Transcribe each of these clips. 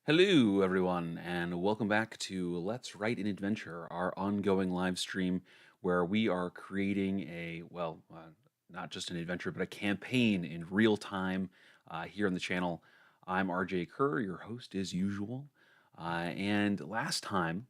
Hello, everyone, and welcome back to Let's Write an Adventure, our ongoing live stream where we are creating not just an adventure, but a campaign in real time here on the channel. I'm RJ Kerr, your host as usual. And last time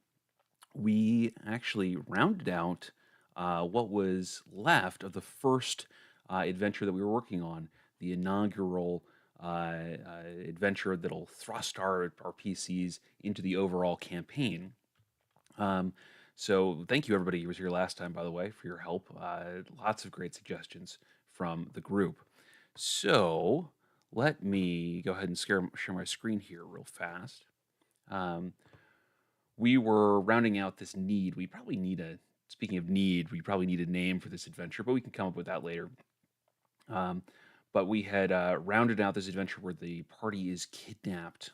we actually rounded out what was left of the first adventure that we were working on, the inaugural adventure that'll thrust our PCs into the overall campaign. Um, so thank you everybody who was here last time, by the way, for your help. Lots of great suggestions from the group. So let me go ahead and share my screen here real fast. Um, we were rounding out this need. We probably need a, speaking of need, we probably need a name for this adventure, but we can come up with that later. Um, but we had rounded out this adventure where the party is kidnapped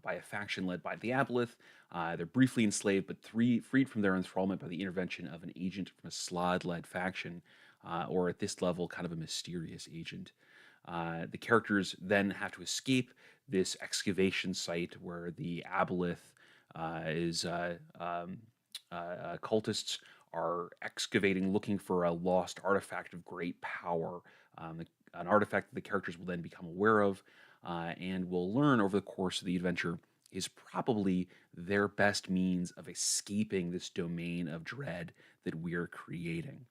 by a faction led by the Aboleth. They're briefly enslaved, but freed from their enthrallment by the intervention of an agent from a Slod-led faction, or at this level, kind of a mysterious agent. The characters then have to escape this excavation site where the Aboleth is cultists are excavating, looking for a lost artifact of great power. An artifact that the characters will then become aware of, and will learn over the course of the adventure is probably their best means of escaping this domain of dread that we're creating.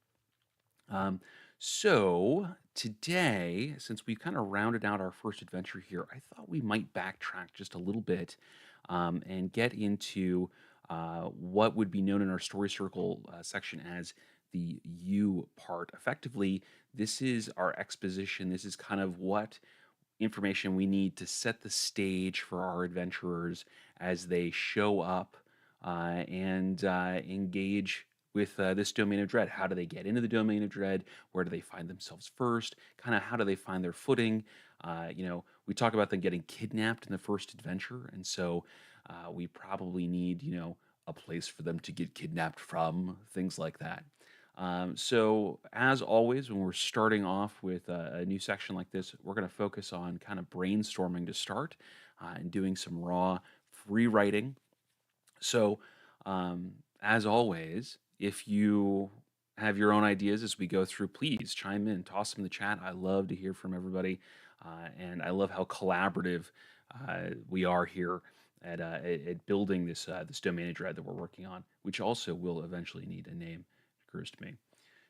Um, so today, since we've kind of rounded out our first adventure here, I thought we might backtrack just a little bit and get into what would be known in our story circle section as the U part. Effectively, this is our exposition. This is kind of what information we need to set the stage for our adventurers as they show up and engage with this domain of dread. How do they get into the domain of dread? Where do they find themselves first? Kind of how do they find their footing? We talk about them getting kidnapped in the first adventure, and so we probably need, a place for them to get kidnapped from, things like that. So, as always, when we're starting off with a new section like this, we're going to focus on kind of brainstorming to start and doing some raw free writing. So, as always, if you have your own ideas as we go through, please chime in, toss them in the chat. I love to hear from everybody, and I love how collaborative we are here at building this domain of dread that we're working on, which also will eventually need a name. It occurs to me.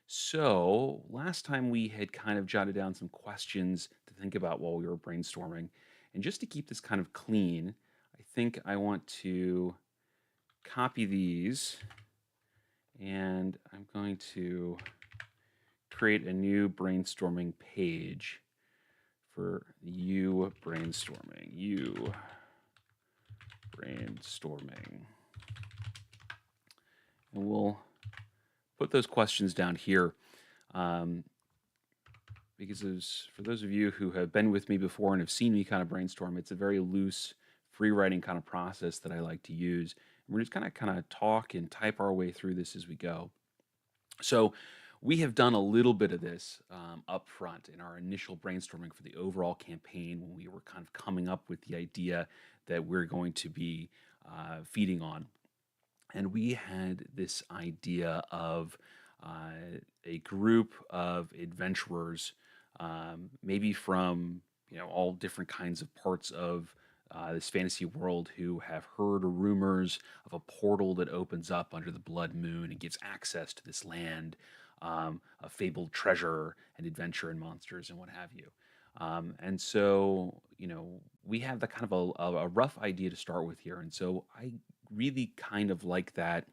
So last time we had kind of jotted down some questions to think about while we were brainstorming, and just to keep this kind of clean, I think I want to copy these, and I'm going to create a new brainstorming page for you brainstorming. And we'll put those questions down here. Because for those of you who have been with me before and have seen me kind of brainstorm, it's a very loose, free writing kind of process that I like to use. And we're just kind of talk and type our way through this as we go. So we have done a little bit of this up front in our initial brainstorming for the overall campaign when we were kind of coming up with the idea that we're going to be feeding on. And we had this idea of a group of adventurers, maybe from all different kinds of parts of this fantasy world, who have heard rumors of a portal that opens up under the blood moon and gives access to this land, a fabled treasure and adventure and monsters and what have you. And so, we have the kind of a rough idea to start with here. And so I really kind of like that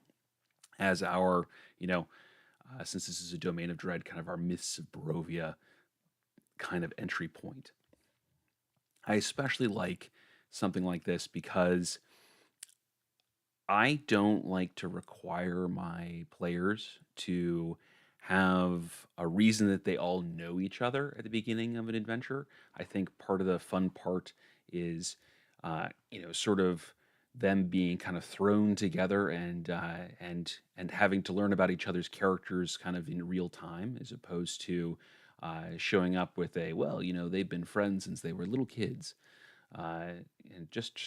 as our, since this is a domain of dread, kind of our myths of Barovia kind of entry point. I especially like something like this because I don't like to require my players to have a reason that they all know each other at the beginning of an adventure. I think part of the fun part is, sort of them being kind of thrown together and having to learn about each other's characters kind of in real time, as opposed to showing up with a, well, they've been friends since they were little kids. Uh, and just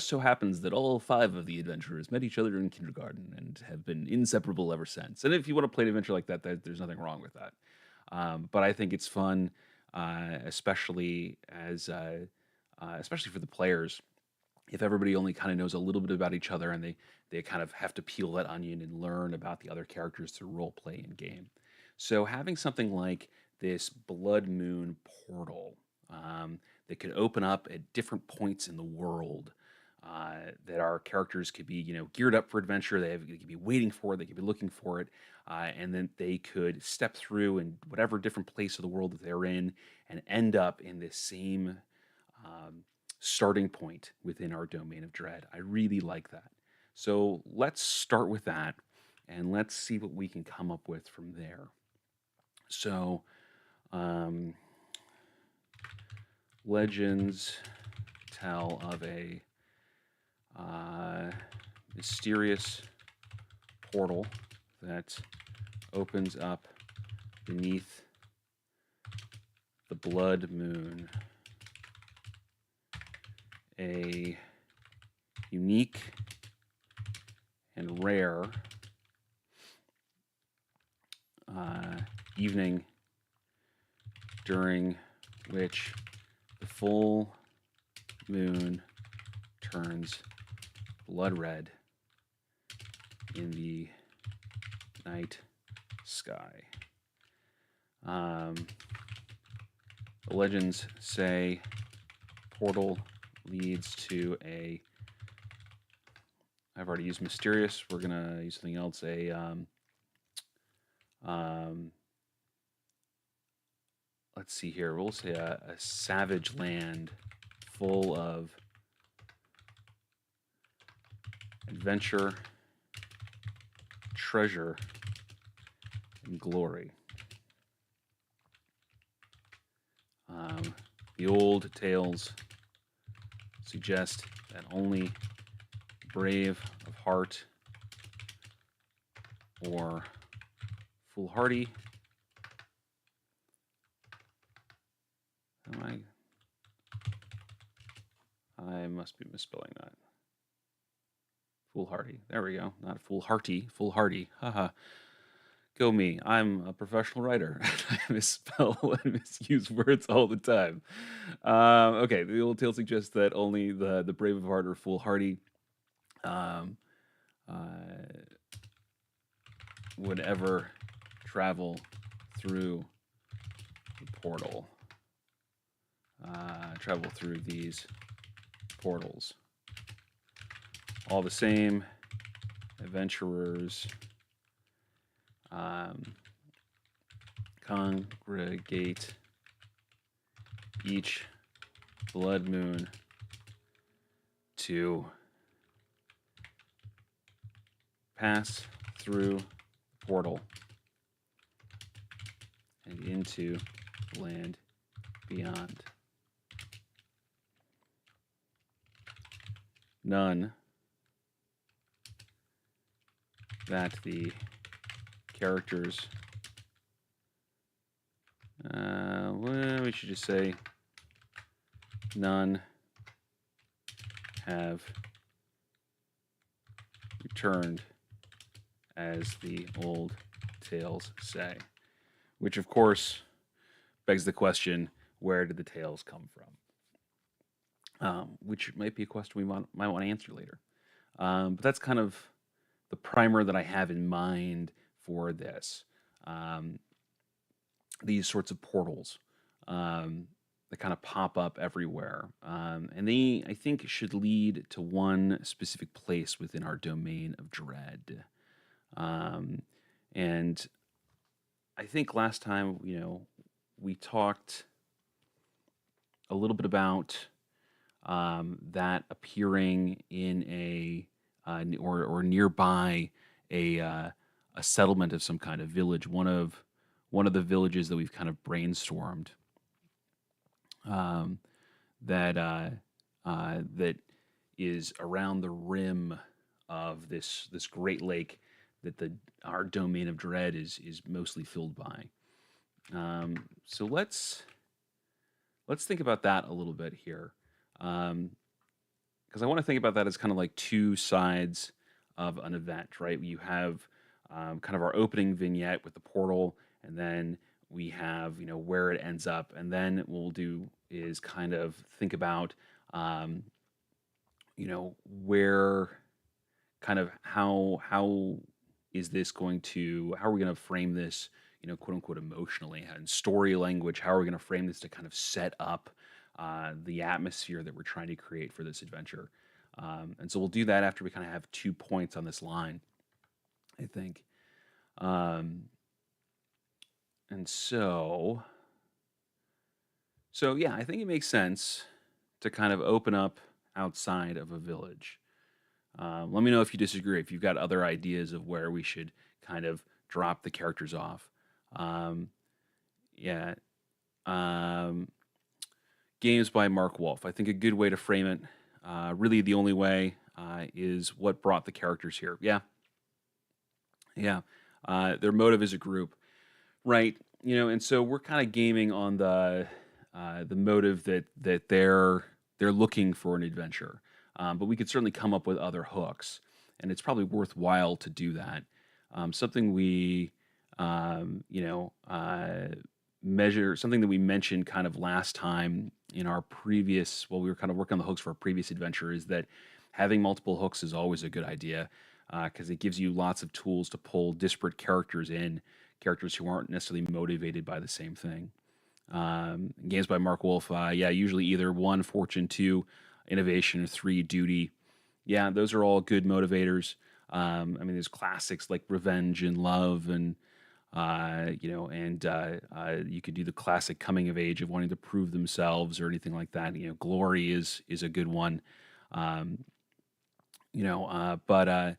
so happens that all five of the adventurers met each other in kindergarten and have been inseparable ever since. And if you want to play an adventure like that, there's nothing wrong with that. But I think it's fun, especially especially for the players, if everybody only kind of knows a little bit about each other and they kind of have to peel that onion and learn about the other characters through role play in game. So having something like this Blood Moon portal that could open up at different points in the world. That our characters could be, geared up for adventure. They could be waiting for it. They could be looking for it, and then they could step through in whatever different place of the world that they're in, and end up in this same um, starting point within our domain of dread. I really like that. So let's start with that, and let's see what we can come up with from there. So, um, legends tell of a uh, mysterious portal that opens up beneath the Blood Moon. A unique and rare evening during which the full moon turns blood red in the night sky. The legends say portal leads to a. I've already used mysterious. We're gonna use something else. Let's see here. We'll say a savage land full of adventure, treasure, and glory. The old tales suggest that only brave of heart or foolhardy. I must be misspelling that. Foolhardy. There we go. Not foolhardy. Foolhardy. Haha. Go me. I'm a professional writer. I misspell and misuse words all the time. Okay, the old tale suggests that only the brave of heart or foolhardy um, would ever travel through the portal. Travel through these portals. All the same, adventurers congregate each blood moon to pass through the portal and into the land beyond. None that the characters, well, we should just say none have returned, as the old tales say. Which, of course, begs the question, where did the tales come from? Which might be a question we might want to answer later. But that's kind of the primer that I have in mind for this. These sorts of portals that kind of pop up everywhere. And they, I think, should lead to one specific place within our domain of dread. And I think last time, we talked a little bit about that appearing in or nearby a settlement of some kind of village. One of the villages that we've kind of brainstormed that is around the rim of this Great Lake that our domain of dread is mostly filled by. So let's think about that a little bit here. Um, because I want to think about that as kind of like two sides of an event, right? You have kind of our opening vignette with the portal, and then we have where it ends up, and then what we'll do is kind of think about um, where kind of how is this going to how are we going to frame this quote unquote emotionally and story language, how are we going to frame this to kind of set up the atmosphere that we're trying to create for this adventure. And so we'll do that after we kind of have 2 points on this line, I think. um, and so yeah, I think it makes sense to kind of open up outside of a village. Let me know if you disagree, if you've got other ideas of where we should kind of drop the characters off. Um, yeah. Um, Games by Mark Wolf. I think a good way to frame it, really the only way, is what brought the characters here. Yeah. Yeah. Their motive as a group. Right. And so we're kind of gaming on the motive that they're looking for an adventure. But we could certainly come up with other hooks, and it's probably worthwhile to do that. Something we measure, something that we mentioned kind of last time in our previous, well, we were kind of working on the hooks for our previous adventure, is that having multiple hooks is always a good idea, because it gives you lots of tools to pull disparate characters in, characters who aren't necessarily motivated by the same thing. Games by Mark Wolf, yeah, usually either one, fortune, two, innovation, or three, duty. Yeah, those are all good motivators. I mean, there's classics like revenge and love, and you could do the classic coming of age of wanting to prove themselves or anything like that. Glory is a good one. Um, but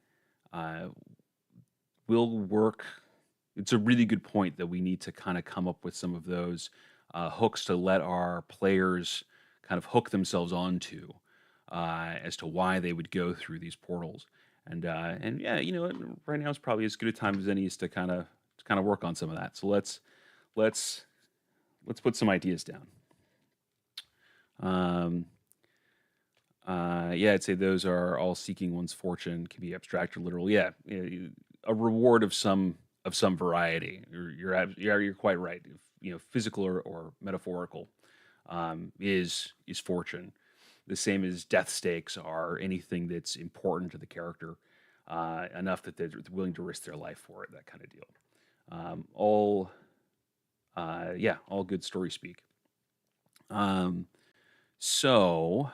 Will work. It's a really good point that we need to kind of come up with some of those hooks to let our players kind of hook themselves onto, as to why they would go through these portals. And yeah, right now is probably as good a time as any is to kind of work on some of that. So let's let's put some ideas down. Um, yeah, I'd say those are all seeking one's fortune, can be abstract or literal. Yeah, a reward of some variety. You're quite right. If, physical or metaphorical, is fortune. The same as death stakes are anything that's important to the character, enough that they're willing to risk their life for it. That kind of deal. All yeah, all good story speak. Um, so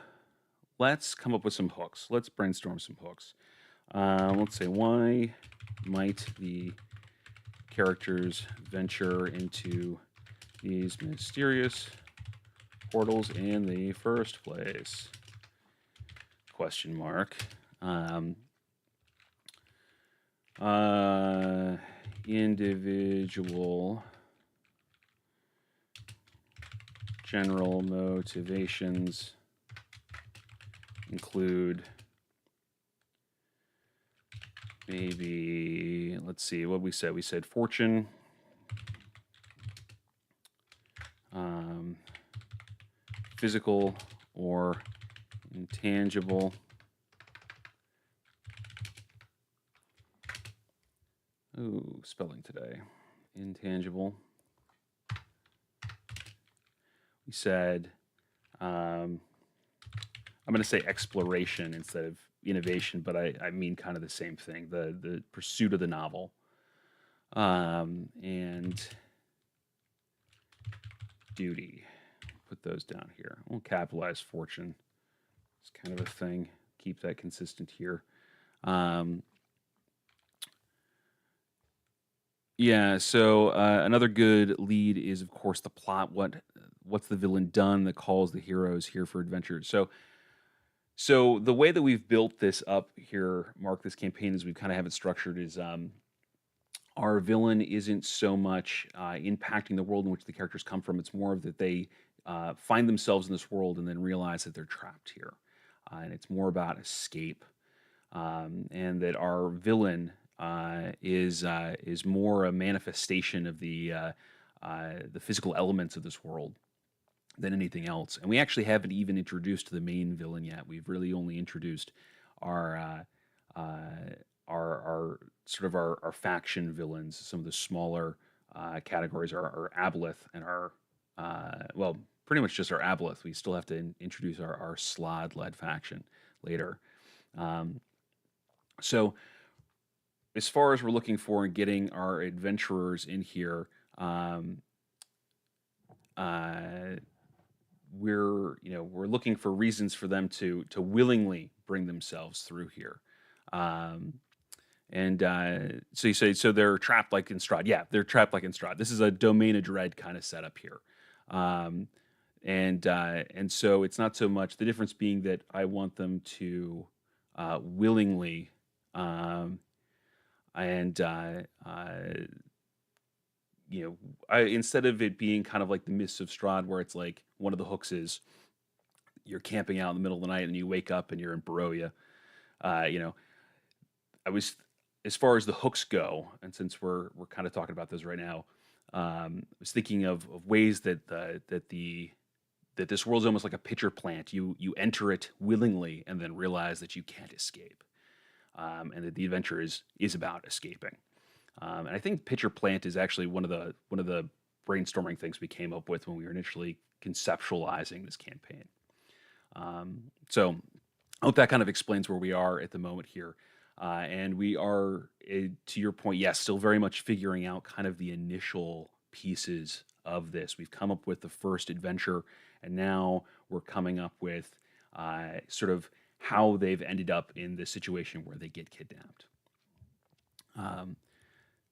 let's come up with some hooks. Let's brainstorm some hooks. Let's say, why might the characters venture into these mysterious portals in the first place? Question mark. Individual general motivations include, maybe, let's see what we said. We said fortune, physical or intangible. Ooh, spelling today. Intangible. We said, I'm going to say exploration instead of innovation, but I mean kind of the same thing, the pursuit of the novel. And duty. Put those down here. We'll capitalize fortune. It's kind of a thing. Keep that consistent here. Yeah, so another good lead is, of course, the plot. What's the villain done that calls the heroes here for adventure? So the way that we've built this up here, Mark, this campaign, as we kind of have it structured, is our villain isn't so much impacting the world in which the characters come from. It's more of that they find themselves in this world and then realize that they're trapped here. And it's more about escape, and that our villain is more a manifestation of the physical elements of this world. than anything else. And we actually haven't even introduced the main villain yet. We've really only introduced our our sort of our faction villains. Some of the smaller categories are Aboleth and our well, pretty much just our Aboleth. We still have to introduce our Slod led faction later. Um, so as far as we're looking for and getting our adventurers in here, uh, we're looking for reasons for them to willingly bring themselves through here. Um, and so you say so they're trapped like in Strahd. Yeah, they're trapped like in Strahd. This is a domain of dread kind of setup here. Um, and so it's not so much the difference being that I want them to willingly um, and instead of it being kind of like the Mists of Strahd, where it's like one of the hooks is you're camping out in the middle of the night and you wake up and you're in Barovia. You know, I was as far as the hooks go, and since we're kind of talking about those right now, I was thinking of ways that this world's almost like a pitcher plant. You enter it willingly and then realize that you can't escape, and that the adventure is about escaping. And I think pitcher plant is actually one of the brainstorming things we came up with when we were initially conceptualizing this campaign. So I hope that kind of explains where we are at the moment here. And we are, to your point, yes, still very much figuring out kind of the initial pieces of this. We've come up with the first adventure, and now we're coming up with sort of how they've ended up in the situation where they get kidnapped. Um,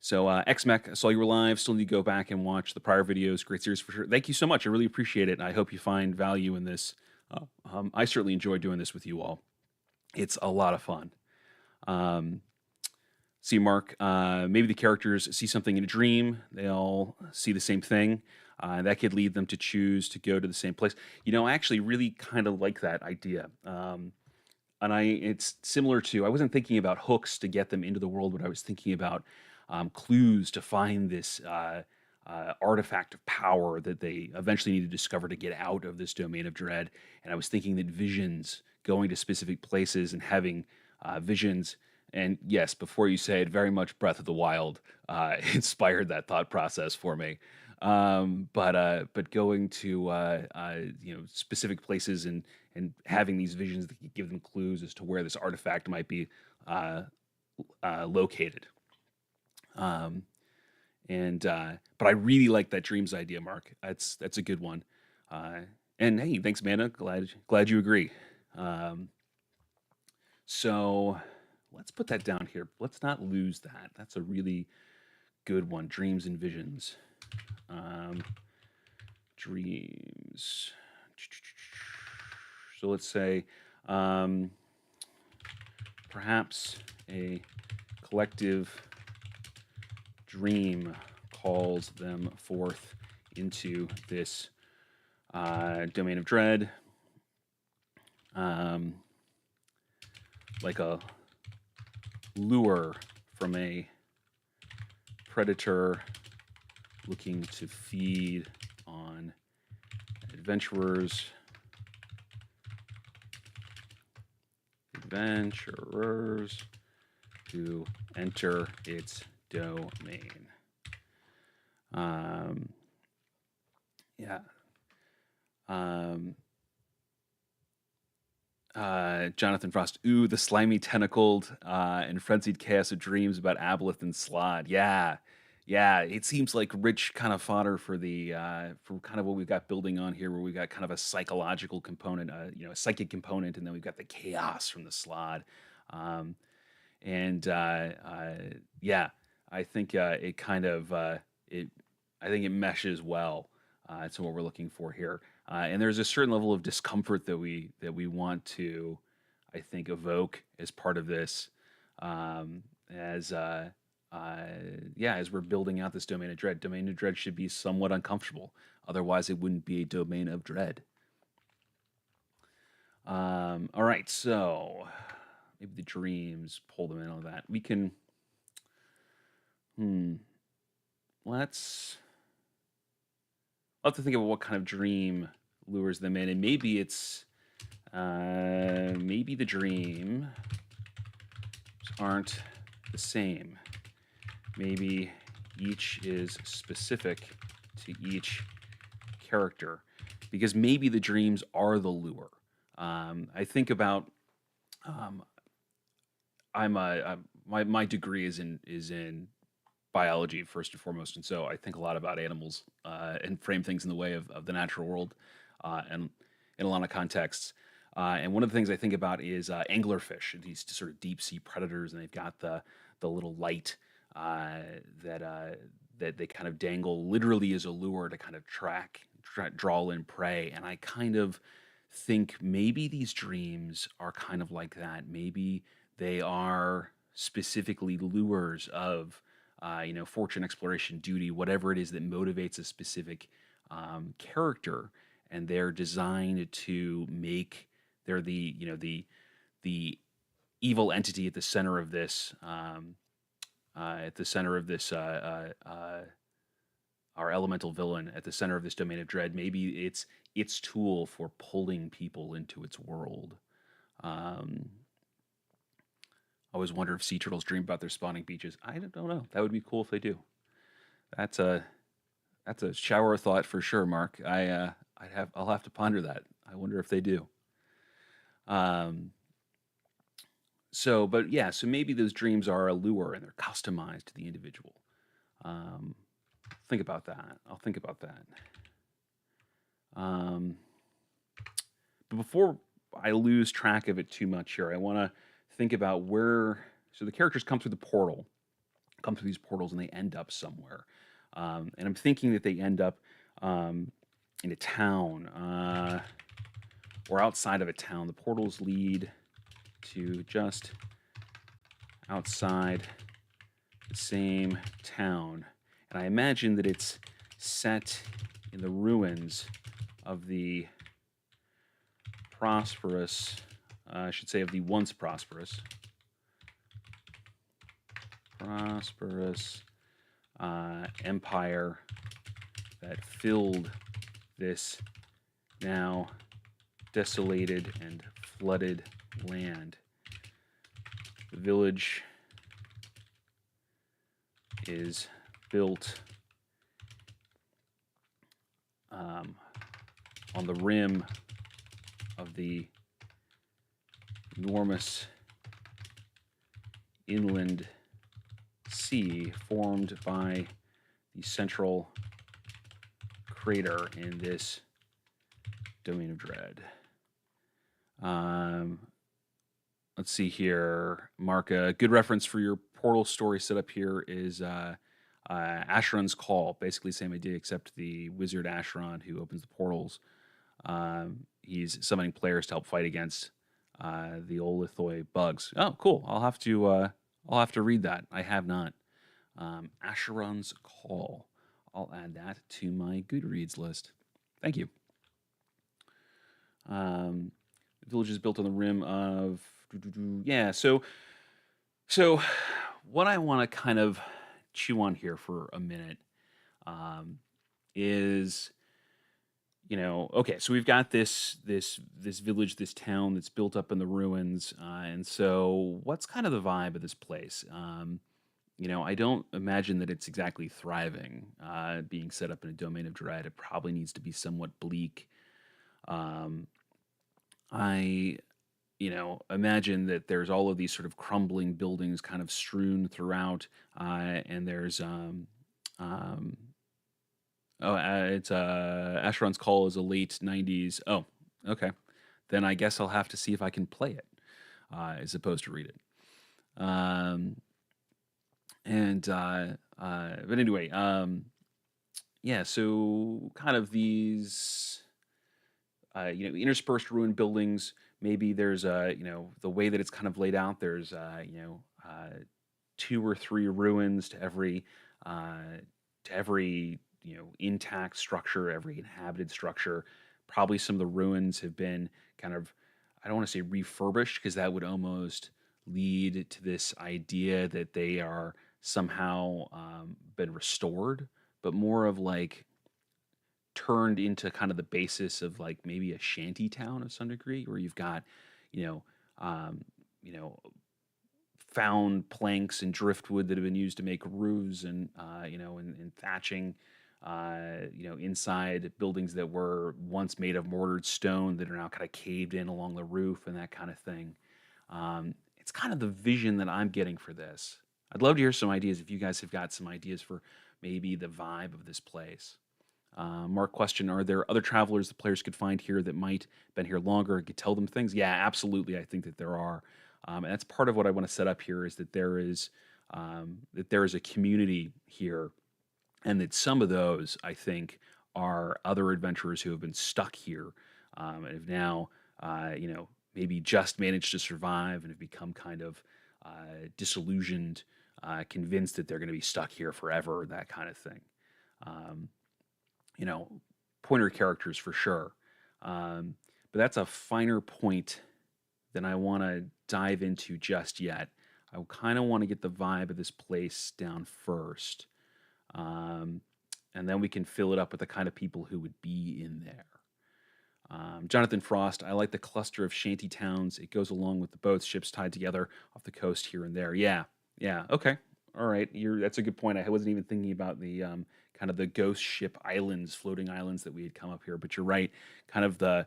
so, XMech, I saw you were live. Still need to go back and watch the prior videos. Great series for sure. Thank you so much. I really appreciate it. And I hope you find value in this. I certainly enjoy doing this with you all. It's a lot of fun. Um, see, Mark, maybe the characters see something in a dream. They all see the same thing. That could lead them to choose to go to the same place. I actually really kind of like that idea. And it's similar to I wasn't thinking about hooks to get them into the world, but I was thinking about clues to find this artifact of power that they eventually need to discover to get out of this domain of dread. And I was thinking that visions, going to specific places and having visions, and yes, before you say it, very much Breath of the Wild inspired that thought process for me. But going to specific places and having these visions that could give them clues as to where this artifact might be uh, located. Um, and But I really like that dreams idea, Mark. That's a good one. Uh, and hey, thanks, Amanda. Glad you agree. Um, so let's put that down here. Let's not lose that. That's a really good one. Dreams and visions. Um, Dreams. So let's say um, perhaps a collective dream calls them forth into this domain of dread, um, like a lure from a predator looking to feed on adventurers who enter its domain. Yeah. Jonathan Frost. Ooh, the slimy tentacled and frenzied chaos of dreams about Aboleth and Slod. Yeah. Yeah, it seems like rich kind of fodder for the for kind of what we've got building on here, where we've got kind of a psychological component, a psychic component, and then we've got the chaos from the Slod. Um, and yeah, I think it kind of it I think it meshes well to what we're looking for here. And there's a certain level of discomfort that we want to, I think, evoke as part of this, as yeah, as we're building out this domain of dread. Domain of dread should be somewhat uncomfortable, otherwise it wouldn't be a domain of dread. All right, so maybe the dreams pull them in on that. We can, hmm, let's. I'll have to think about what kind of dream lures them in, and maybe the dreams aren't the same. Maybe each is specific to each character, because maybe the dreams are the lure. I think about um, my degree is in biology first and foremost, and so I think a lot about animals and frame things in the way of the natural world, and in a lot of contexts. And one of the things I think about is anglerfish, these sort of deep sea predators, and they've got the little light uh, that that they kind of dangle literally as a lure to kind of draw in prey. And I kind of think maybe these dreams are kind of like that. Maybe they are specifically lures of fortune, exploration, duty, whatever it is that motivates a specific character, and they're designed to make they're the evil entity at the center of this our elemental villain at the center of this domain of dread. Maybe it's its tool for pulling people into its world. Um, I always wonder if sea turtles dream about their spawning beaches. I don't know. That would be cool if they do. That's a that's a shower of thought for sure, Mark. I'll have to ponder that. I wonder if they do. Um, but yeah, so maybe those dreams are a lure and they're customized to the individual. Um, think about that. I'll think about that. Um, but before I lose track of it too much here, I want to think about where. So the characters come through the portal, come through these portals, and they end up somewhere. And I'm thinking that they end up um, in a town or outside of a town. The portals lead to just outside the same town. And I imagine that it's set in the ruins of the prosperous, I should say, of the once prosperous empire that filled this now desolated and flooded land. The village is built on the rim of the enormous inland sea formed by the central crater in this domain of dread. Let's see here, Mark. A good reference for your portal story setup here is Asheron's Call. Basically, same idea, except the wizard Asheron who opens the portals. He's summoning players to help fight against the Olithoi bugs. Oh, cool! I'll have to read that. I have not. Asheron's Call. I'll add that to my Goodreads list. Thank you. The village is built on the rim of yeah. So what I want to kind of chew on here for a minute is okay, so we've got this village, this town that's built up in the ruins, and so what's kind of the vibe of this place? I don't imagine that it's exactly thriving, being set up in a domain of dread. It probably needs to be somewhat bleak. Um, I, imagine that there's all of these sort of crumbling buildings kind of strewn throughout, and there's um, oh, it's Asheron's Call is a late '90s. Oh, okay. Then I guess I'll have to see if I can play it as opposed to read it. Um, but anyway, yeah. So kind of these, interspersed ruined buildings. Maybe there's the way that it's kind of laid out. There's two or three ruins to every intact structure, every inhabited structure. Probably some of the ruins have been kind of, I don't want to say refurbished, because that would almost lead to this idea that they are somehow been restored, but more of like turned into kind of the basis of like maybe a shanty town of some degree, where you've got, you know, um, you know, found planks and driftwood that have been used to make roofs and and thatching, inside buildings that were once made of mortared stone that are now kind of caved in along the roof and that kind of thing. It's kind of the vision that I'm getting for this. I'd love to hear some ideas if you guys have got some ideas for maybe the vibe of this place. Mark question: are there other travelers the players could find here that might been here longer and could tell them things? Yeah, absolutely. I think that there are, and that's part of what I want to set up here is that there is a community here, and that some of those I think are other adventurers who have been stuck here, and have now, maybe just managed to survive and have become kind of disillusioned, convinced that they're going to be stuck here forever, that kind of thing. Um, you know, Pointer characters for sure. Um, but that's a finer point than I want to dive into just yet. I kind of want to get the vibe of this place down first. Um, and then we can fill it up with the kind of people who would be in there. Jonathan Frost, I like the cluster of shanty towns. It goes along with the boats, ships tied together off the coast here and there. Yeah, yeah, okay, all right. That's a good point. I wasn't even thinking about the kind of the ghost ship islands, floating islands that we had come up here. But you're right. Kind of the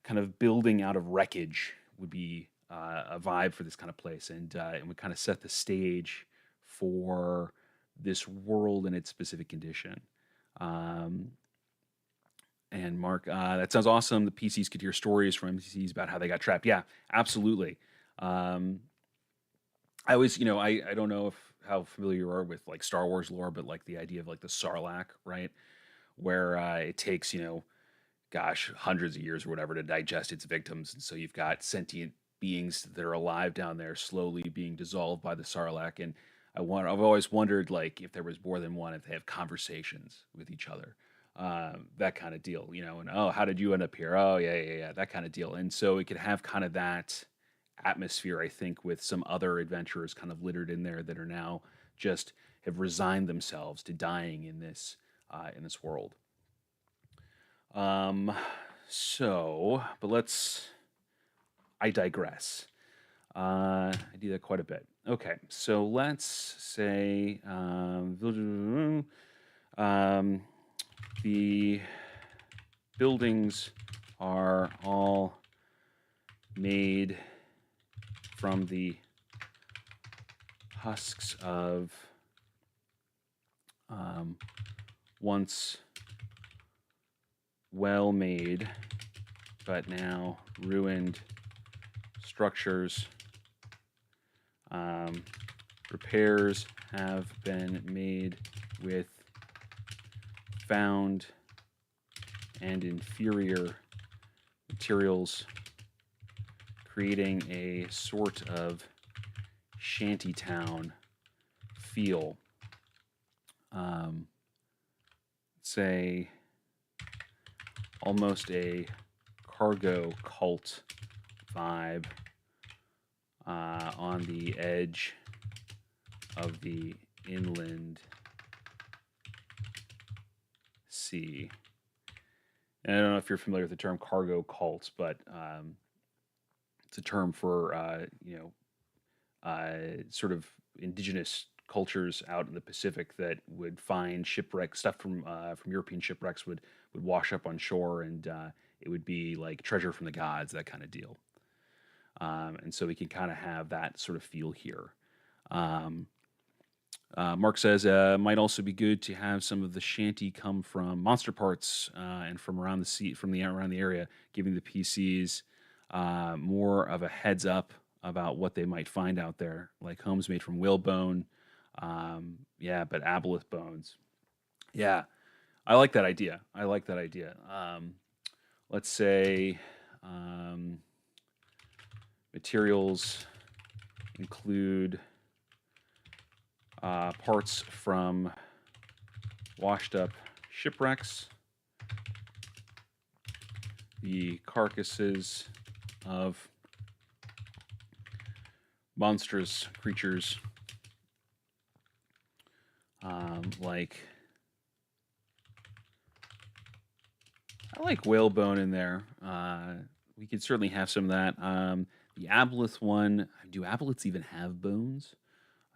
kind of building out of wreckage would be a vibe for this kind of place, and would kind of set the stage for this world and its specific condition. Um, and Mark, that sounds awesome. The PCs could hear stories from NPCs about how they got trapped. Yeah, absolutely. Um, I always, I don't know if how familiar you are with like Star Wars lore, but like the idea of like the Sarlacc, right? Where it takes, gosh, hundreds of years or whatever to digest its victims, and so you've got sentient beings that are alive down there, slowly being dissolved by the Sarlacc. And I've always wondered like if there was more than one, if they have conversations with each other, that kind of deal, And oh, how did you end up here? Oh, yeah, yeah, yeah, that kind of deal. And so it could have kind of that atmosphere, I think, with some other adventurers kind of littered in there that are now just have resigned themselves to dying in this world. Um, but I digress. I do that quite a bit. Okay, so let's say the buildings are all made from the husks of once well made but now ruined structures. Repairs have been made with found and inferior materials, creating a sort of shantytown feel. Say almost a cargo cult vibe on the edge of the inland sea. And I don't know if you're familiar with the term cargo cults, but it's a term for sort of indigenous cultures out in the Pacific that would find shipwreck stuff from European shipwrecks would wash up on shore, and it would be like treasure from the gods, that kind of deal. And so we can kind of have that sort of feel here. Um, Mark says might also be good to have some of the shanty come from monster parts and from around the sea, around the area, giving the PCs more of a heads up about what they might find out there, like homes made from whalebone. Yeah, but aboleth bones. Yeah, I like that idea. I like that idea. Let's say materials include parts from washed up shipwrecks, the carcasses of monstrous creatures like I like whalebone in there. We could certainly have some of that. The aboleth one, do aboleths even have bones?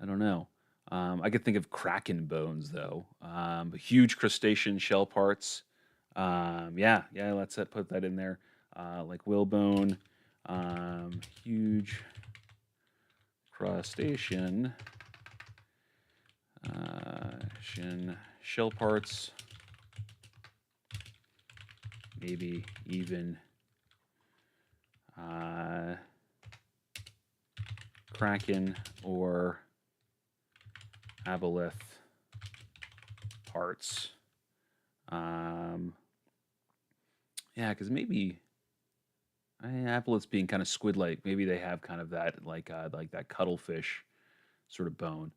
I don't know. I could think of kraken bones though. But huge crustacean shell parts. Yeah, yeah. Put that in there. Like whalebone, huge crustacean, shell parts, maybe even uh, kraken or aboleth parts. Um, yeah, because maybe aboleths being kind of squid-like, maybe they have kind of that like that cuttlefish sort of bone.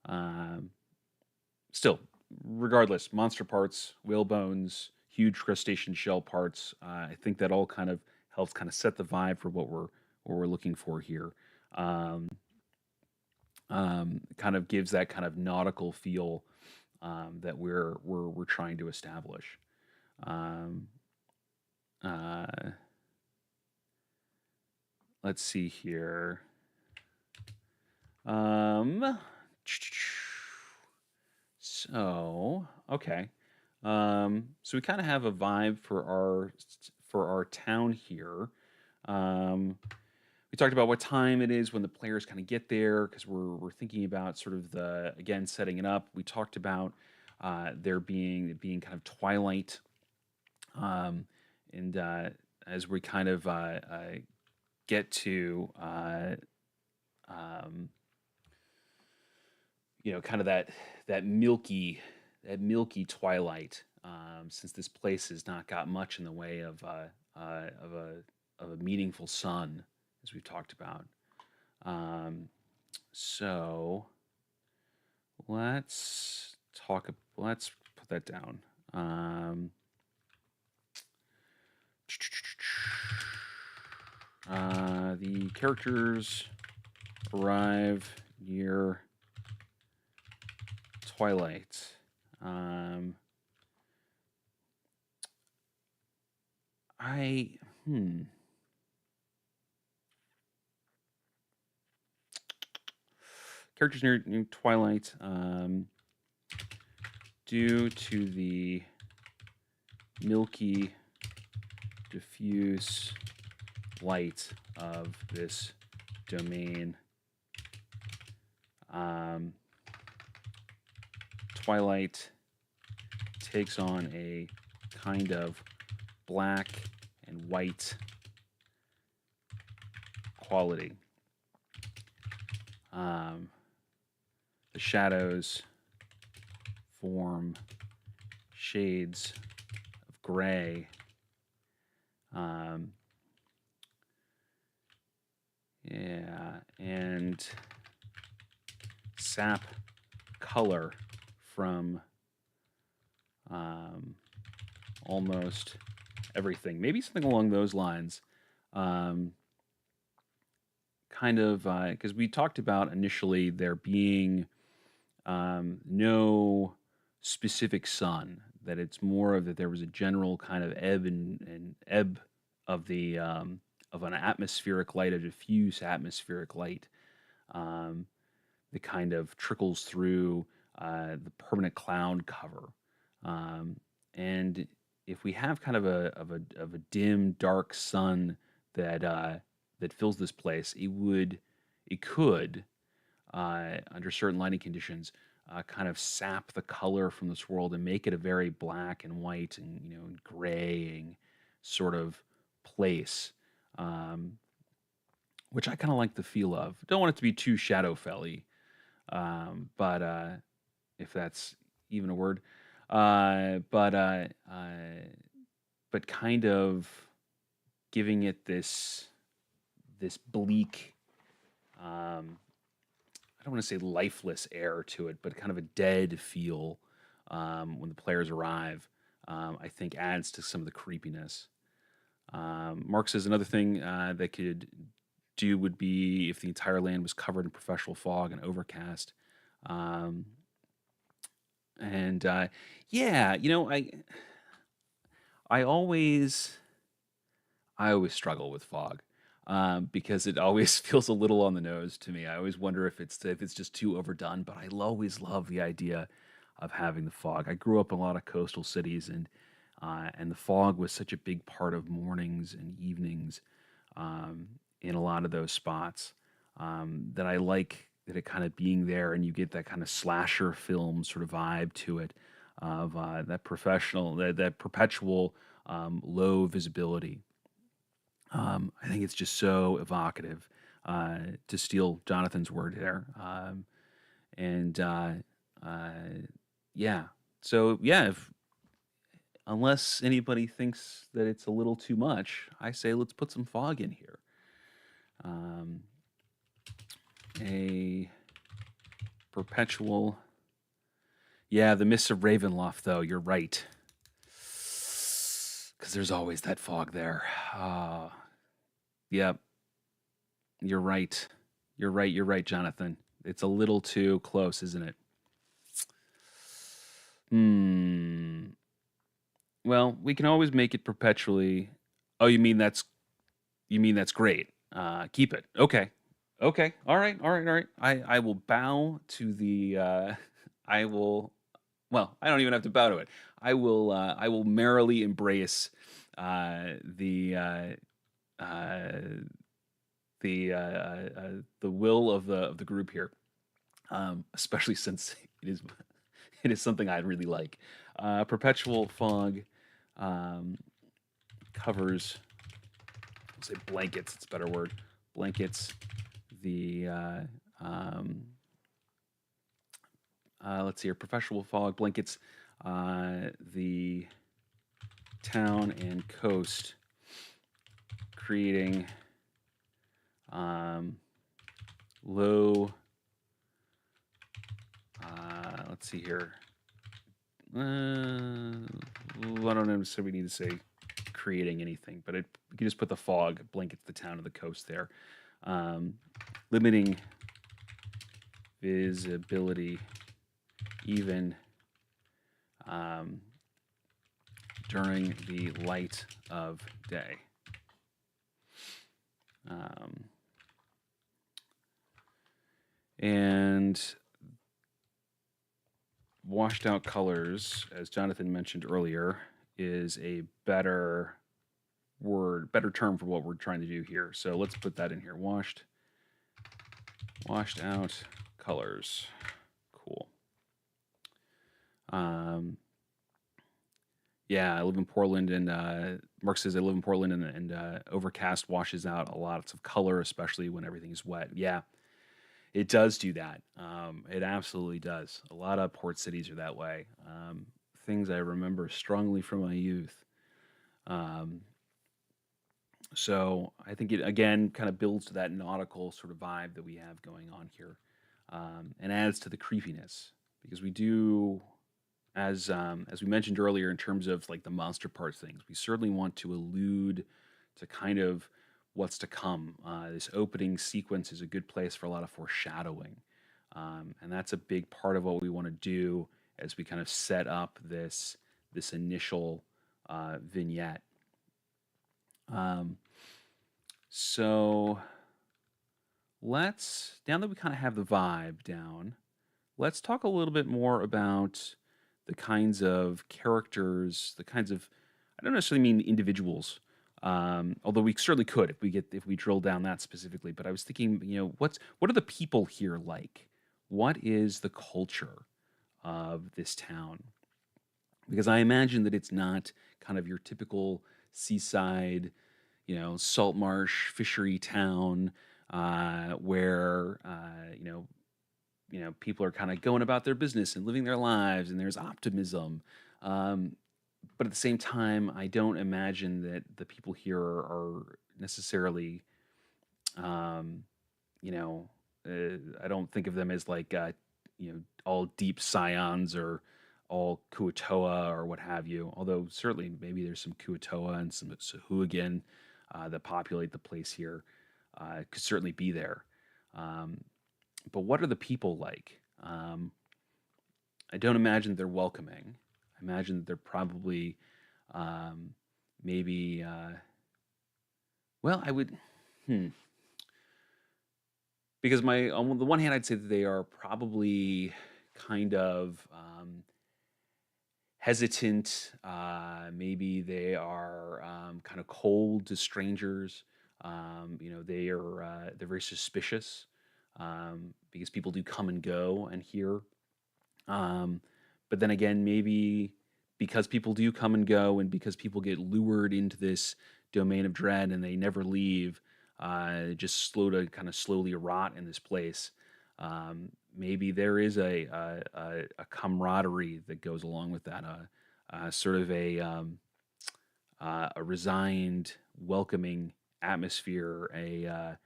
Um, Still, regardless, monster parts, whale bones, huge crustacean shell parts. I think that all kind of helps kind of set the vibe for what we're looking for here. Um, Kind of gives that kind of nautical feel that we're trying to establish. Um, uh, let's see here. Um, so okay. So we kind of have a vibe for our town here. Um, we talked about what time it is when the players kind of get there because we're thinking about sort of the again setting it up. We talked about there being kind of twilight, um, and as we kind of get to um, kind of that milky that milky twilight. Since this place has not got much in the way of a meaningful sun, as we've talked about. Um, so let's talk. Let's put that down. The characters arrive near twilight. Um, I characters near twilight. Due to the milky, diffuse light of this domain, twilight takes on a kind of black and white quality. The shadows form shades of gray. Yeah, and sap color from almost everything. Maybe something along those lines. Kind of because we talked about initially there being no specific sun, that it's more of that there was a general kind of and ebb of the of an atmospheric light, a diffuse atmospheric light um, that kind of trickles through the permanent cloud cover. And if we have kind of a dim, dark sun that fills this place, it could under certain lighting conditions kind of sap the color from this world and make it a very black and white and graying sort of place. Um, which I kind of like the feel of. Don't want it to be too Shadowfelly, but if that's even a word, uh, but uh, uh, but kind of giving it this bleak. I don't want to say lifeless air to it, but kind of a dead feel when the players arrive. I think adds to some of the creepiness. Mark says another thing that could do would be if the entire land was covered in professional fog and overcast. Um, and yeah, I always I always struggle with fog, because it always feels a little on the nose to me. I always wonder if it's just too overdone, but I always love the idea of having the fog. I grew up in a lot of coastal cities, and the fog was such a big part of mornings and evenings, in a lot of those spots, that I like that it kind of being there, and you get that kind of slasher film sort of vibe to it, of that perpetual, low visibility. I think it's just so evocative, to steal Jonathan's word there. And uh, yeah, so yeah, if unless anybody thinks that it's a little too much, I say let's put some fog in here. Um, a perpetual, yeah, the Mists of Ravenloft, though. You're right, because there's always that fog there. Uh, yep, you're right. You're right. You're right, Jonathan. It's a little too close, isn't it? Hmm. Well, we can always make it perpetually. Oh, you mean that's great. Keep it. Okay. Okay. All right. All right. All right. I will bow to the I will well, I don't even have to bow to it. I will merrily embrace uh the will of the group here. Especially since it is it is something I really like. Perpetual fog, um, covers, let's say blankets, it's a better word, blankets, the, let's see here, perpetual fog blankets, the town and coast, creating, um, low, let's see here. I don't necessarily need to say creating anything, but we can just put the fog blankets the town and the coast there, um, limiting visibility even, um, during the light of day. Um, and washed out colors, as Jonathan mentioned earlier, is a better term for what we're trying to do here. So let's put that in here. Washed out colors. Cool. Um, yeah, I live in Portland, and Mark says I live in Portland, and overcast washes out a lot of color, especially when everything is wet. Yeah, it does do that. It absolutely does. A lot of port cities are that way. Things I remember strongly from my youth. Um, so I think it again kind of builds to that nautical sort of vibe that we have going on here, and adds to the creepiness because we do, as we mentioned earlier, in terms of like the monster parts things, we certainly want to allude to kind of what's to come. This opening sequence is a good place for a lot of foreshadowing, and that's a big part of what we want to do as we kind of set up this initial vignette. Um, so let's, now that we kind of have the vibe down, let's talk a little bit more about the kinds of characters, the kinds of, I don't necessarily mean individuals, although we certainly could if we drill down that specifically. But I was thinking, what are the people here like? What is the culture of this town? Because I imagine that it's not kind of your typical seaside, salt marsh fishery town, where people are kind of going about their business and living their lives, and there's optimism. Um, but at the same time, I don't imagine that the people here are necessarily, um, you know, I don't think of them as like, all deep scions or all Kuatoa or what have you. Although certainly maybe there's some Kuatoa and some Sahuagin that populate the place here. Could certainly be there. Um, but what are the people like? I don't imagine they're welcoming. I imagine that they're probably, Um, maybe, well, I would, hmm, because on the one hand, I'd say that they are probably kind of hesitant. Maybe they are kind of cold to strangers. They're very suspicious because people do come and go and here. Um, but then again, maybe because people do come and go, and because people get lured into this domain of dread and they never leave, just slow to kind of slowly rot in this place. Maybe there is a camaraderie that goes along with that, sort of a resigned, welcoming atmosphere,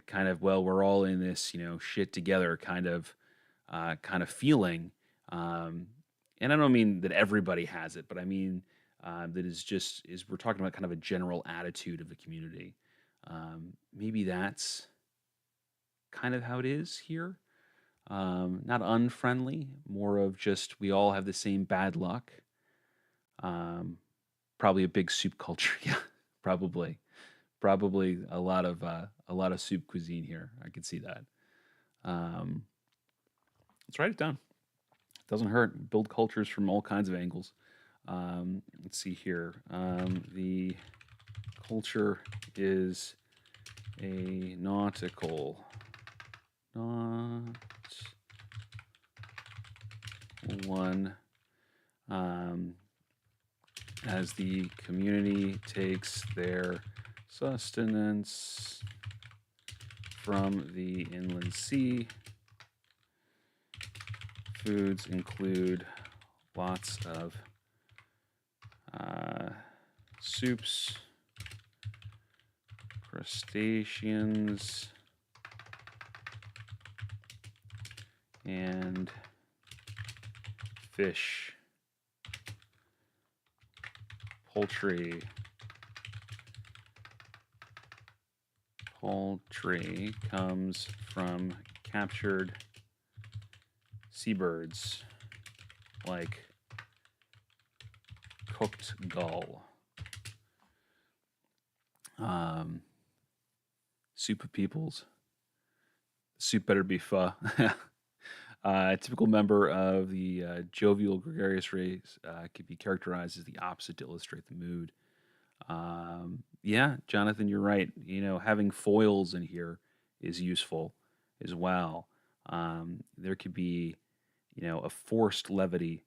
kind of, well, we're all in this, shit together kind of feeling. Um, and I don't mean that everybody has it, but I mean that is we're talking about kind of a general attitude of the community. Maybe that's kind of how it is here. Not unfriendly, more of just we all have the same bad luck. Um, Probably a big soup culture, yeah, probably, probably a lot of soup cuisine here. I could see that. Um, let's write it down. Doesn't hurt. Build cultures from all kinds of angles. Let's see here. The culture is a nautical, not one, um, as the community takes their sustenance from the inland sea. Foods include lots of soups, crustaceans, and fish, poultry. Poultry comes from captured seabirds like cooked gull. Soup of peoples. Soup better be pho. A typical member of the jovial gregarious race could be characterized as the opposite to illustrate the mood. Yeah, Jonathan, you're right. Having foils in here is useful as well. There could be, a forced levity.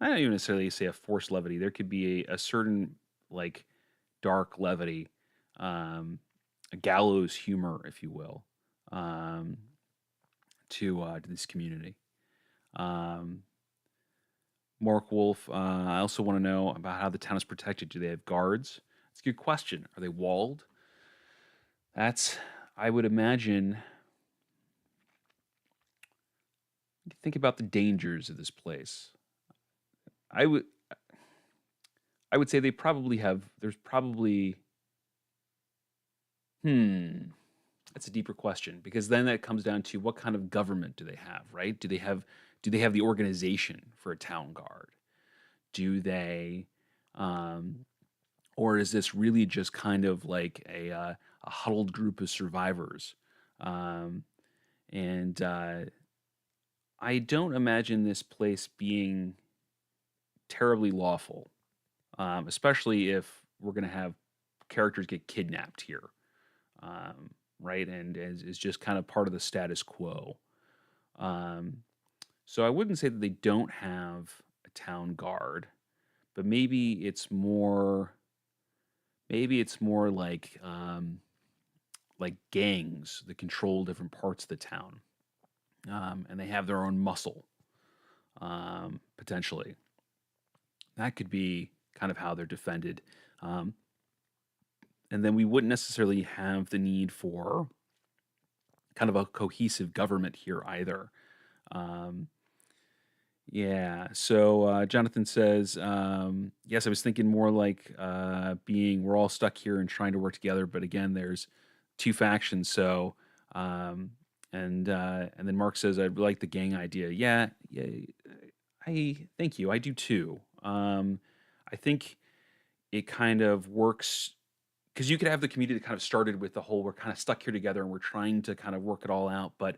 I don't even necessarily say a forced levity. There could be a certain like dark levity, um, a gallows humor, if you will, um, to this community. Um, Mark Wolf, I also want to know about how the town is protected. Do they have guards? It's a good question. Are they walled? That's, I would imagine, think about the dangers of this place. I would, I would say they probably have. There's probably, hmm, that's a deeper question because then that comes down to what kind of government do they have, right? Do they have the organization for a town guard? Do they, um, or is this really just kind of like a huddled group of survivors? Um, and I don't imagine this place being terribly lawful, especially if we're going to have characters get kidnapped here, um, right? And is just kind of part of the status quo. Um, so I wouldn't say that they don't have a town guard, but maybe it's more like gangs that control different parts of the town, and they have their own muscle, potentially. That could be kind of how they're defended. Um, and then we wouldn't necessarily have the need for kind of a cohesive government here either. Um, yeah. So Jonathan says, yes, I was thinking more like being we're all stuck here and trying to work together. But again, there's two factions. So, um, and then Mark says, I like the gang idea. Yeah, yeah. I thank you. I do too. I think it kind of works because you could have the community that kind of started with the whole we're kind of stuck here together and we're trying to kind of work it all out, but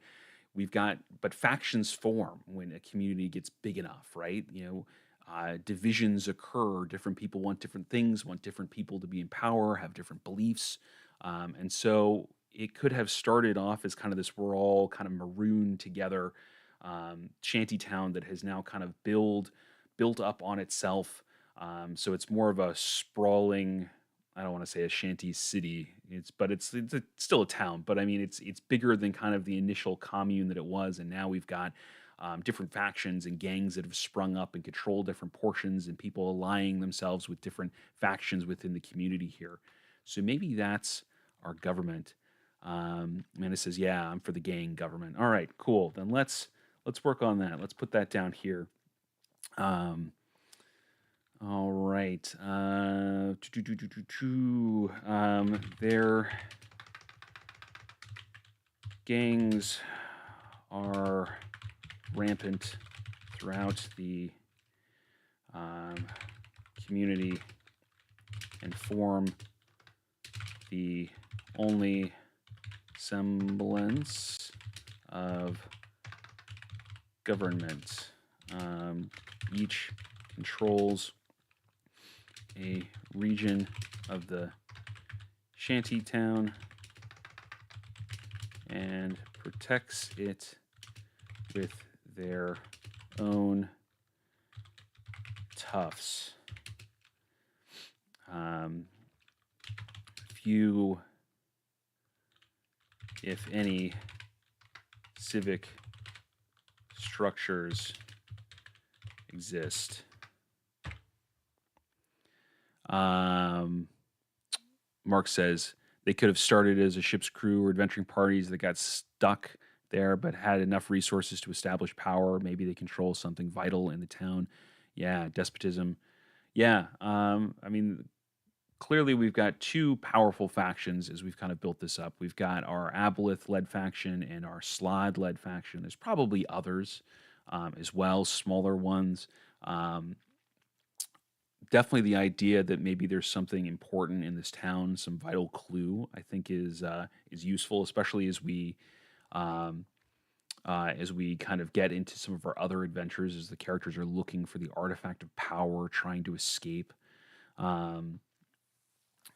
factions form when a community gets big enough, right? Divisions occur. Different people want different things, want different people to be in power, have different beliefs, and so it could have started off as kind of this we're all kind of marooned together shanty town that has now kind of built up on itself. So it's more of a sprawling. I don't want to say a shanty city. It's still a town. But I mean, it's bigger than kind of the initial commune that it was, and now we've got different factions and gangs that have sprung up and control different portions, and people aligning themselves with different factions within the community here. So maybe that's our government. Amanda says, "Yeah, I'm for the gang government." All right, cool. Then let's work on that. Let's put that down here. Um, all right. Their gangs are rampant throughout the community and form the only semblance of government. Each controls a region of the shanty town and protects it with their own toughs. Few, if any, civic structures exist. Mark says they could have started as a ship's crew or adventuring parties that got stuck there, but had enough resources to establish power. Maybe they control something vital in the town. Yeah, despotism. Yeah, I mean, clearly we've got two powerful factions as we've kind of built this up. We've got our Aboleth-led faction and our Slod-led faction. There's probably others as well, smaller ones. Um, Definitely the idea that maybe there's something important in this town, some vital clue, I think is useful, especially um, as we kind of get into some of our other adventures, as the characters are looking for the artifact of power, trying to escape. Um,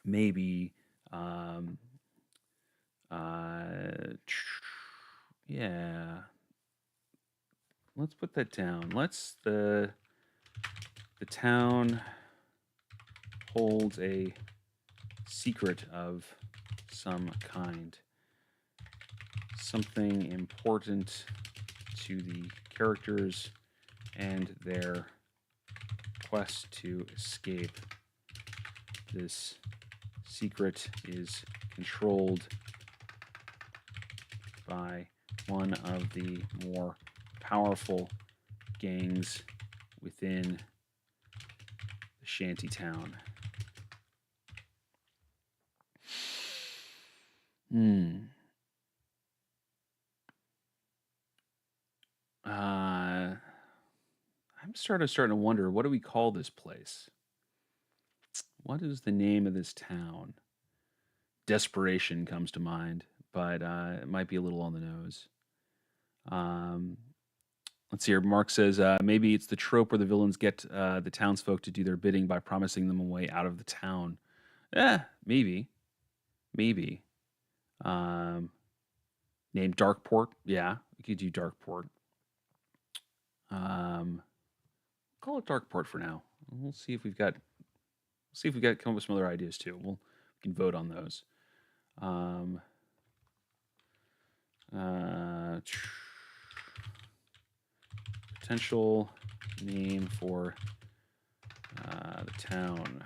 maybe, um, yeah. Let's put that down. Let's the town holds a secret of some kind. Something important to the characters and their quest to escape. This secret is controlled by one of the more powerful gangs within the shanty town. I'm starting to wonder, what do we call this place? What is the name of this town? Desperation comes to mind, but it might be a little on the nose. Um, let's see here. Mark says maybe it's the trope where the villains get the townsfolk to do their bidding by promising them a way out of the town. Maybe, maybe. Um, Named Darkport. Yeah, we could do Darkport. Call it Darkport for now. We'll see if we've got come up with some other ideas too. We can vote on those. Potential name for the town.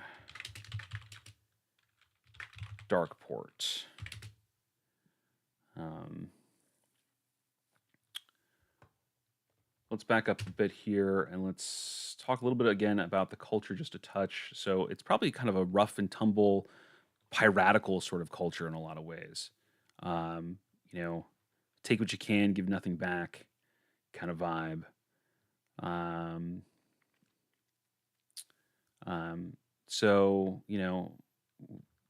Darkport. Let's back up a bit here and let's talk a little bit again about the culture just a touch. So it's probably kind of a rough and tumble, piratical sort of culture in a lot of ways. Um, you know, take what you can, give nothing back kind of vibe. Um, so,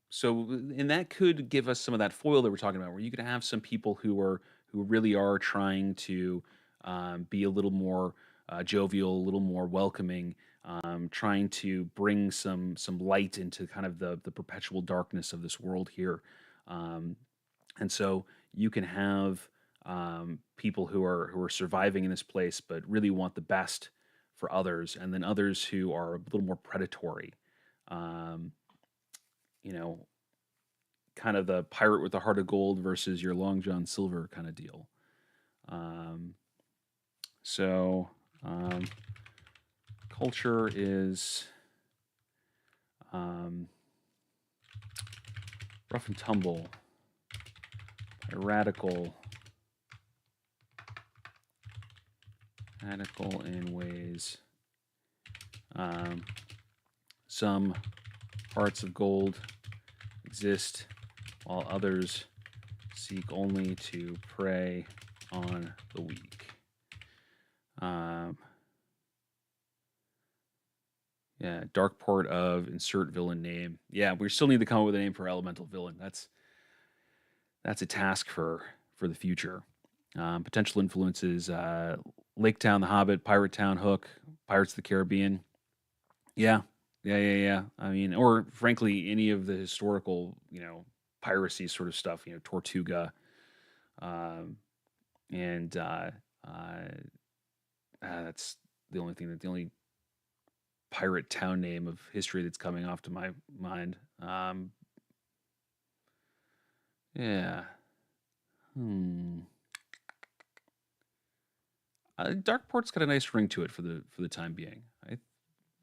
so and that could give us some of that foil that we're talking about, where you could have some people who really are trying to be a little more jovial, a little more welcoming, trying to bring some light into kind of the perpetual darkness of this world here. Um, and so you can have people who are surviving in this place, but really want the best for others, and then others who are a little more predatory. Um, you know, kind of the pirate with the heart of gold versus your Long John Silver kind of deal. Um, so um, culture is um, rough and tumble, radical, radical in ways. Um, some hearts of gold exist, while others seek only to prey on the weak. Um, yeah, dark port of insert villain name. Yeah, we still need to come up with a name for elemental villain. That's a task for the future. Potential influences: Lake Town, The Hobbit, Pirate Town, Hook, Pirates of the Caribbean. Yeah, yeah. I mean, or frankly, any of the historical, piracy sort of stuff. Tortuga, um, and that's the only pirate town name of history that's coming off to my mind. Yeah. Hmm. Darkport's got a nice ring to it for the time being. I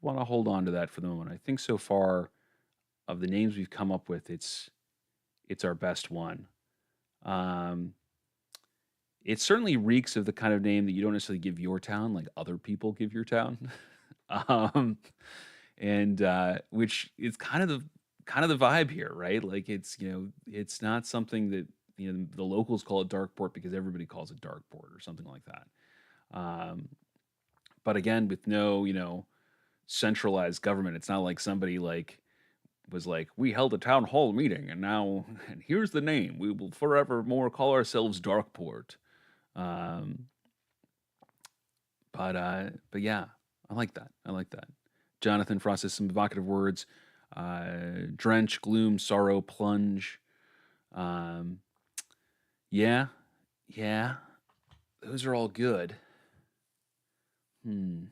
want to hold on to that for the moment. I think so far of the names we've come up with, it's our best one. Um, it certainly reeks of the kind of name that you don't necessarily give your town, like other people give your town. um, and which is kind of the vibe here, right? Like it's not something that the locals call it Darkport because everybody calls it Darkport or something like that. Um, but again, with no centralized government, it's not like somebody like was like, we held a town hall meeting and now and here's the name. We will forevermore call ourselves Darkport. Um, but yeah, I like that. I like that. Jonathan Frost has some evocative words: drench, gloom, sorrow, plunge. Um, yeah, yeah, those are all good. Hmm.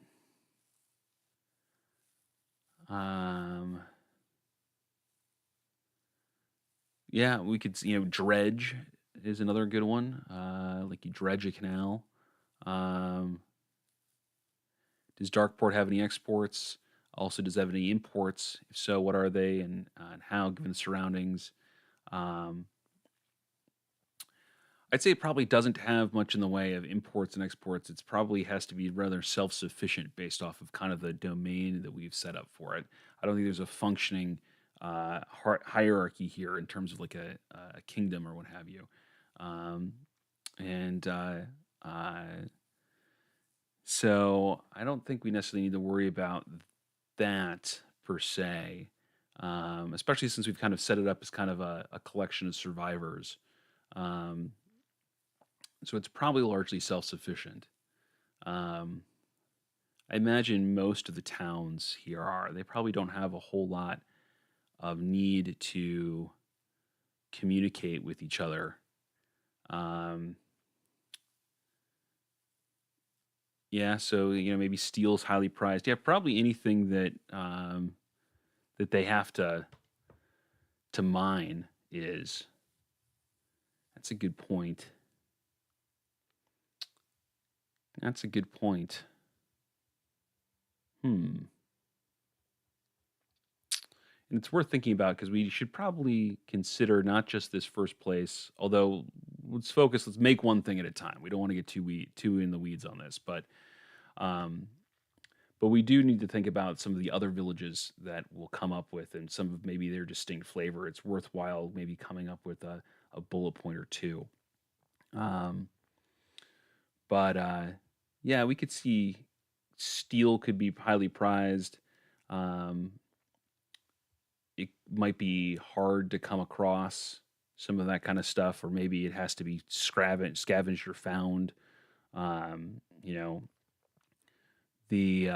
Um, yeah, we could, dredge is another good one. Like you dredge a canal. Um, does Darkport have any exports? Also, does it have any imports? If so, what are they and how, given the surroundings? Um, I'd say it probably doesn't have much in the way of imports and exports. It's probably has to be rather self-sufficient based off of kind of the domain that we've set up for it. I don't think there's a functioning hierarchy here in terms of like a kingdom or what have you. Um, and uh, so I don't think we necessarily need to worry about that per se, especially since we've kind of set it up as kind of a collection of survivors. Um, so it's probably largely self-sufficient. Um, I imagine most of the towns here are. They probably don't have a whole lot of need to communicate with each other. Um, yeah, so maybe steel's highly prized. Yeah, probably anything that they have to mine is. That's a good point. That's a good point. Hmm. And it's worth thinking about because we should probably consider not just this first place, although let's make one thing at a time. We don't want to get too in the weeds on this, um, but we do need to think about some of the other villages that we'll come up with and some of maybe their distinct flavor. It's worthwhile maybe coming up with a bullet point or two. Um, but yeah, we could see steel could be highly prized. Um, it might be hard to come across some of that kind of stuff, or maybe it has to be scavenged or found. You know, the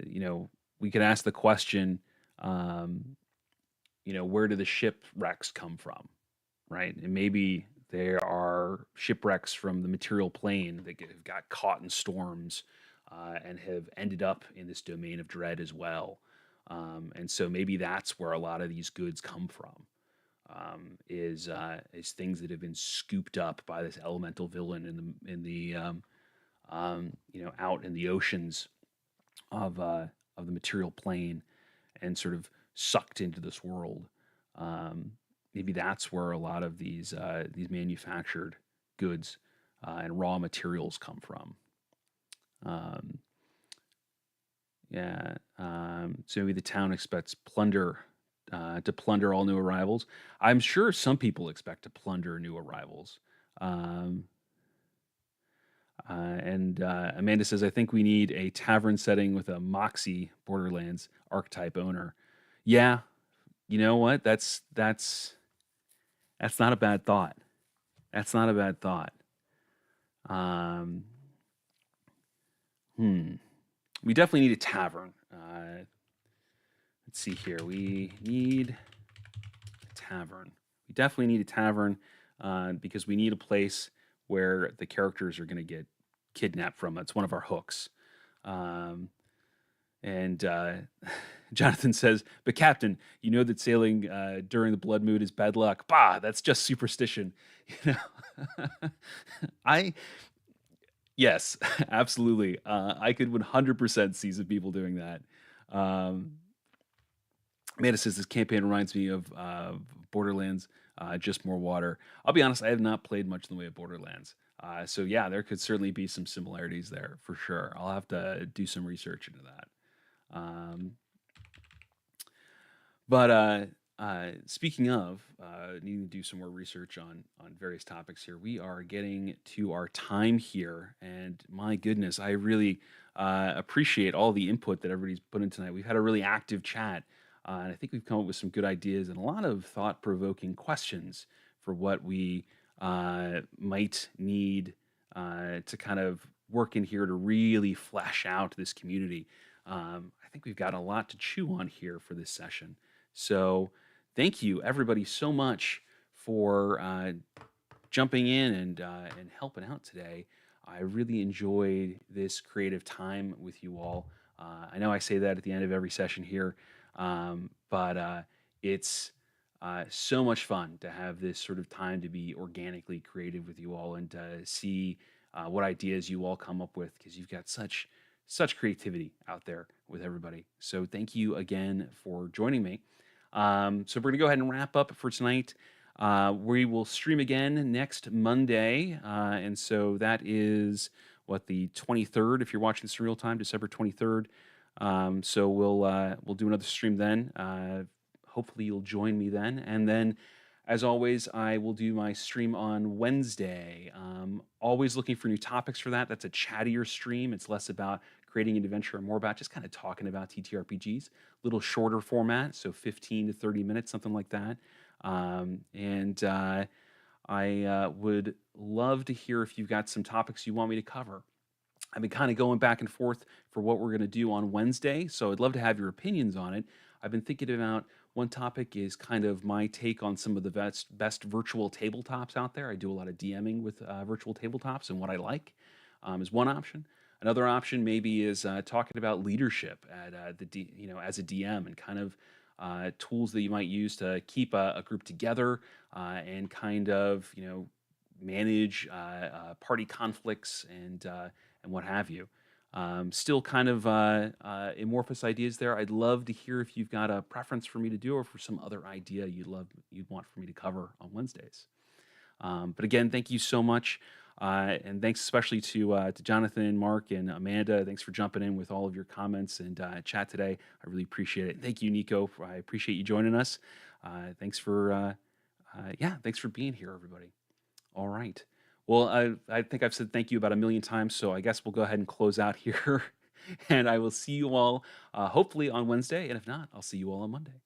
you know, we could ask the question, um, where do the shipwrecks come from, right? And maybe there are shipwrecks from the material plane that got caught in storms and have ended up in this domain of dread as well. And so maybe that's where a lot of these goods come from. Is things that have been scooped up by this elemental villain in the out in the oceans of uh, of the material plane and sort of sucked into this world. Um, Maybe that's where a lot of these manufactured goods and raw materials come from. Um, yeah. So maybe the town expects plunder to plunder all new arrivals. I'm sure some people expect to plunder new arrivals. Um, and Amanda says, I think we need a tavern setting with a Moxie Borderlands archetype owner. Yeah, you know what? That's not a bad thought. That's not a bad thought. Um, hmm. We definitely need a tavern. Let's see here. We need a tavern. We definitely need a tavern because we need a place where the characters are going to get kidnapped from. That's one of our hooks. Um, and Jonathan says, "But Captain, you know that sailing during the blood moon is bad luck. Bah, that's just superstition." You know, I yes, absolutely. I could 100% see some people doing that. Um, Amanda says this campaign reminds me of Borderlands, just more water. I'll be honest, I have not played much in the way of Borderlands. So yeah, there could certainly be some similarities there for sure. I'll have to do some research into that. Um, but speaking of needing to do some more research on various topics here, we are getting to our time here, and my goodness, I really appreciate all the input that everybody's put in tonight. We've had a really active chat, and I think we've come up with some good ideas and a lot of thought-provoking questions for what we might need to kind of work in here to really flesh out this community. I think we've got a lot to chew on here for this session. So, thank you everybody so much for jumping in and helping out today. I really enjoyed this creative time with you all. I know I say that at the end of every session here, but it's so much fun to have this sort of time to be organically creative with you all and to see what ideas you all come up with because you've got such creativity out there with everybody. So thank you again for joining me. So we're gonna go ahead and wrap up for tonight. We will stream again next Monday, and so that is what the 23rd. If you're watching this in real time, December 23rd. So we'll do another stream then. Hopefully you'll join me then, and then. As always, I will do my stream on Wednesday. Always looking for new topics for that. That's a chattier stream. It's less about creating an adventure and more about just kind of talking about TTRPGs. Little shorter format, so 15 to 30 minutes, something like that. And I would love to hear if you've got some topics you want me to cover. I've been kind of going back and forth for what we're going to do on Wednesday, so I'd love to have your opinions on it. I've been thinking about one topic is kind of my take on some of the best virtual tabletops out there. I do a lot of DMing with virtual tabletops, and what I like is one option. Another option maybe is talking about leadership at as a DM and kind of tools that you might use to keep a group together and kind of manage party conflicts and what have you. Still kind of amorphous ideas there. I'd love to hear if you've got a preference for me to do or for some other idea you'd want for me to cover on Wednesdays. But again, thank you so much. And thanks especially to Jonathan, Mark, and Amanda. Thanks for jumping in with all of your comments and chat today. I really appreciate it. Thank you, Nico. I appreciate you joining us. Thanks for thanks for being here, everybody. All right. Well, I think I've said thank you about a million times, so I guess we'll go ahead and close out here. And I will see you all hopefully on Wednesday. And if not, I'll see you all on Monday.